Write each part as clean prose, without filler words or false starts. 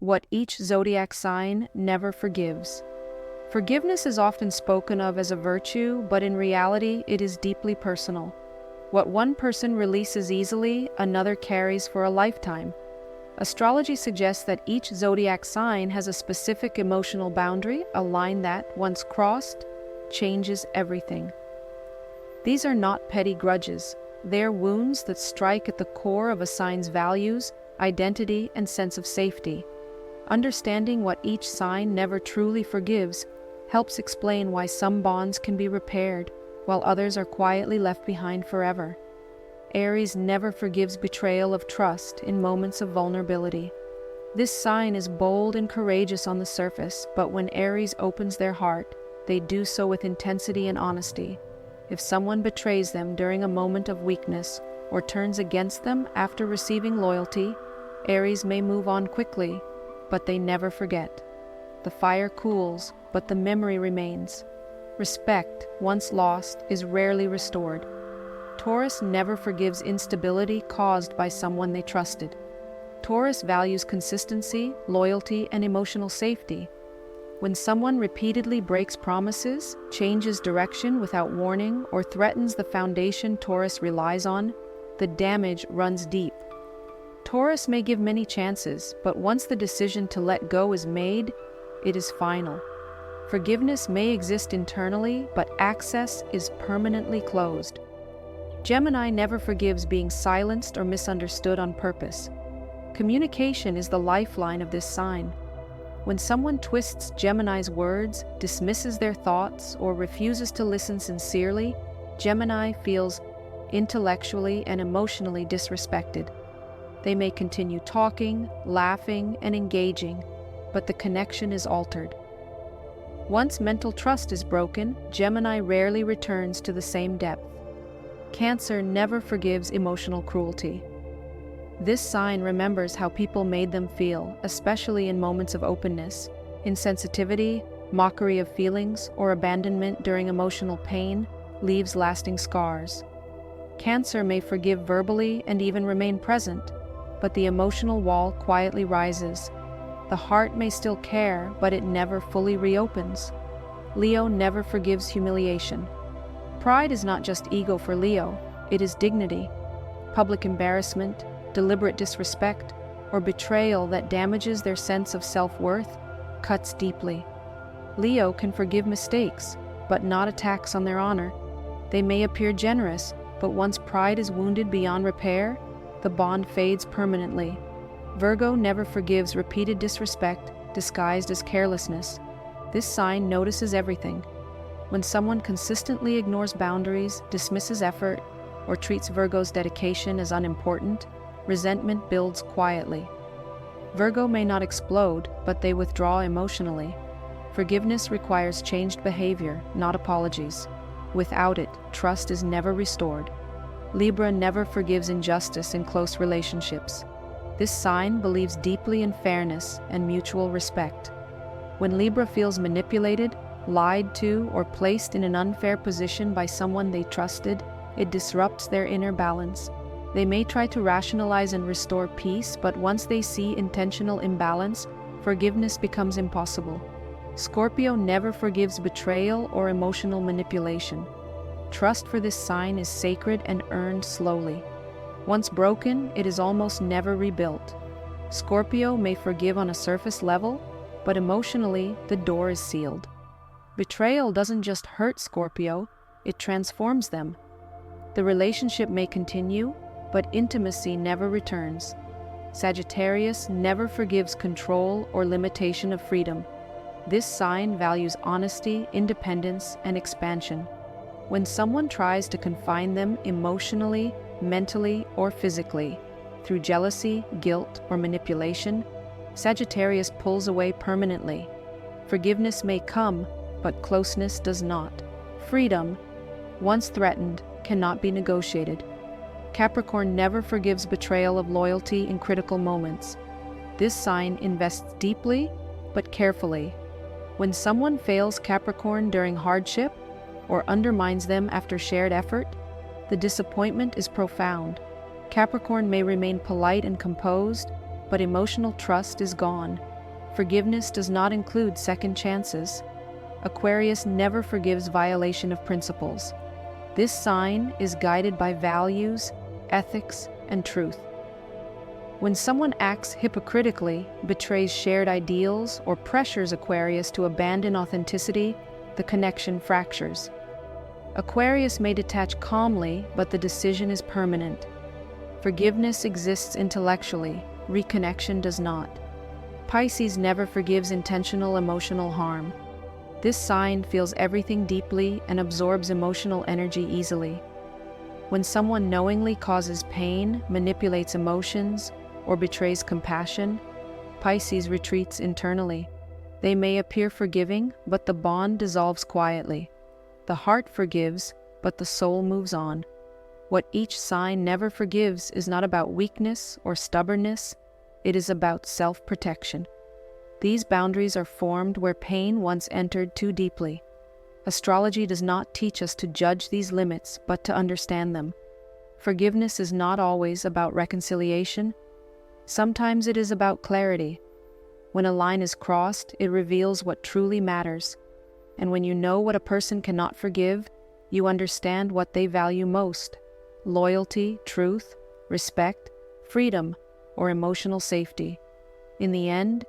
What each zodiac sign never forgives. Forgiveness is often spoken of as a virtue, but in reality, it is deeply personal. What one person releases easily, another carries for a lifetime. Astrology suggests that each zodiac sign has a specific emotional boundary, a line that, once crossed, changes everything. These are not petty grudges. They're wounds that strike at the core of a sign's values, identity, and sense of safety. Understanding what each sign never truly forgives helps explain why some bonds can be repaired, while others are quietly left behind forever. Aries never forgives betrayal of trust in moments of vulnerability. This sign is bold and courageous on the surface, but when Aries opens their heart, they do so with intensity and honesty. If someone betrays them during a moment of weakness or turns against them after receiving loyalty, Aries may move on quickly, but they never forget. The fire cools, but the memory remains. Respect, once lost, is rarely restored. Taurus never forgives instability caused by someone they trusted. Taurus values consistency, loyalty, and emotional safety. When someone repeatedly breaks promises, changes direction without warning, or threatens the foundation Taurus relies on, the damage runs deep. Taurus may give many chances, but once the decision to let go is made, it is final. Forgiveness may exist internally, but access is permanently closed. Gemini never forgives being silenced or misunderstood on purpose. Communication is the lifeline of this sign. When someone twists Gemini's words, dismisses their thoughts, or refuses to listen sincerely, Gemini feels intellectually and emotionally disrespected. They may continue talking, laughing, and engaging, but the connection is altered. Once mental trust is broken, Gemini rarely returns to the same depth. Cancer never forgives emotional cruelty. This sign remembers how people made them feel, especially in moments of openness. Insensitivity, mockery of feelings, or abandonment during emotional pain leaves lasting scars. Cancer may forgive verbally and even remain present, but the emotional wall quietly rises. The heart may still care, but it never fully reopens. Leo never forgives humiliation. Pride is not just ego for Leo, it is dignity. Public embarrassment, deliberate disrespect, or betrayal that damages their sense of self-worth cuts deeply. Leo can forgive mistakes, but not attacks on their honor. They may appear generous, but once pride is wounded beyond repair, the bond fades permanently. Virgo never forgives repeated disrespect disguised as carelessness. This sign notices everything. When someone consistently ignores boundaries, dismisses effort, or treats Virgo's dedication as unimportant, resentment builds quietly. Virgo may not explode, but they withdraw emotionally. Forgiveness requires changed behavior, not apologies. Without it, trust is never restored. Libra never forgives injustice in close relationships. This sign believes deeply in fairness and mutual respect. When Libra feels manipulated, lied to, or placed in an unfair position by someone they trusted, it disrupts their inner balance. They may try to rationalize and restore peace, but once they see intentional imbalance, forgiveness becomes impossible. Scorpio never forgives betrayal or emotional manipulation. Trust for this sign is sacred and earned slowly. Once broken, it is almost never rebuilt. Scorpio may forgive on a surface level, but emotionally, the door is sealed. Betrayal doesn't just hurt Scorpio, it transforms them. The relationship may continue, but intimacy never returns. Sagittarius never forgives control or limitation of freedom. This sign values honesty, independence, and expansion. When someone tries to confine them emotionally, mentally, or physically, through jealousy, guilt, or manipulation, Sagittarius pulls away permanently. Forgiveness may come, but closeness does not. Freedom, once threatened, cannot be negotiated. Capricorn never forgives betrayal of loyalty in critical moments. This sign invests deeply, but carefully. When someone fails Capricorn during hardship, or undermines them after shared effort, the disappointment is profound. Capricorn may remain polite and composed, but emotional trust is gone. Forgiveness does not include second chances. Aquarius never forgives violation of principles. This sign is guided by values, ethics, and truth. When someone acts hypocritically, betrays shared ideals, or pressures Aquarius to abandon authenticity, the connection fractures. Aquarius may detach calmly, but the decision is permanent. Forgiveness exists intellectually, reconnection does not. Pisces never forgives intentional emotional harm. This sign feels everything deeply and absorbs emotional energy easily. When someone knowingly causes pain, manipulates emotions, or betrays compassion, Pisces retreats internally. They may appear forgiving, but the bond dissolves quietly. The heart forgives, but the soul moves on. What each sign never forgives is not about weakness or stubbornness, it is about self-protection. These boundaries are formed where pain once entered too deeply. Astrology does not teach us to judge these limits, but to understand them. Forgiveness is not always about reconciliation. Sometimes it is about clarity. When a line is crossed, it reveals what truly matters. And when you know what a person cannot forgive, you understand what they value most: loyalty, truth, respect, freedom, or emotional safety. In the end,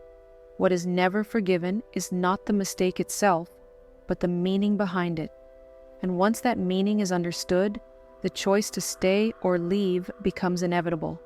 what is never forgiven is not the mistake itself, but the meaning behind it. And once that meaning is understood, the choice to stay or leave becomes inevitable.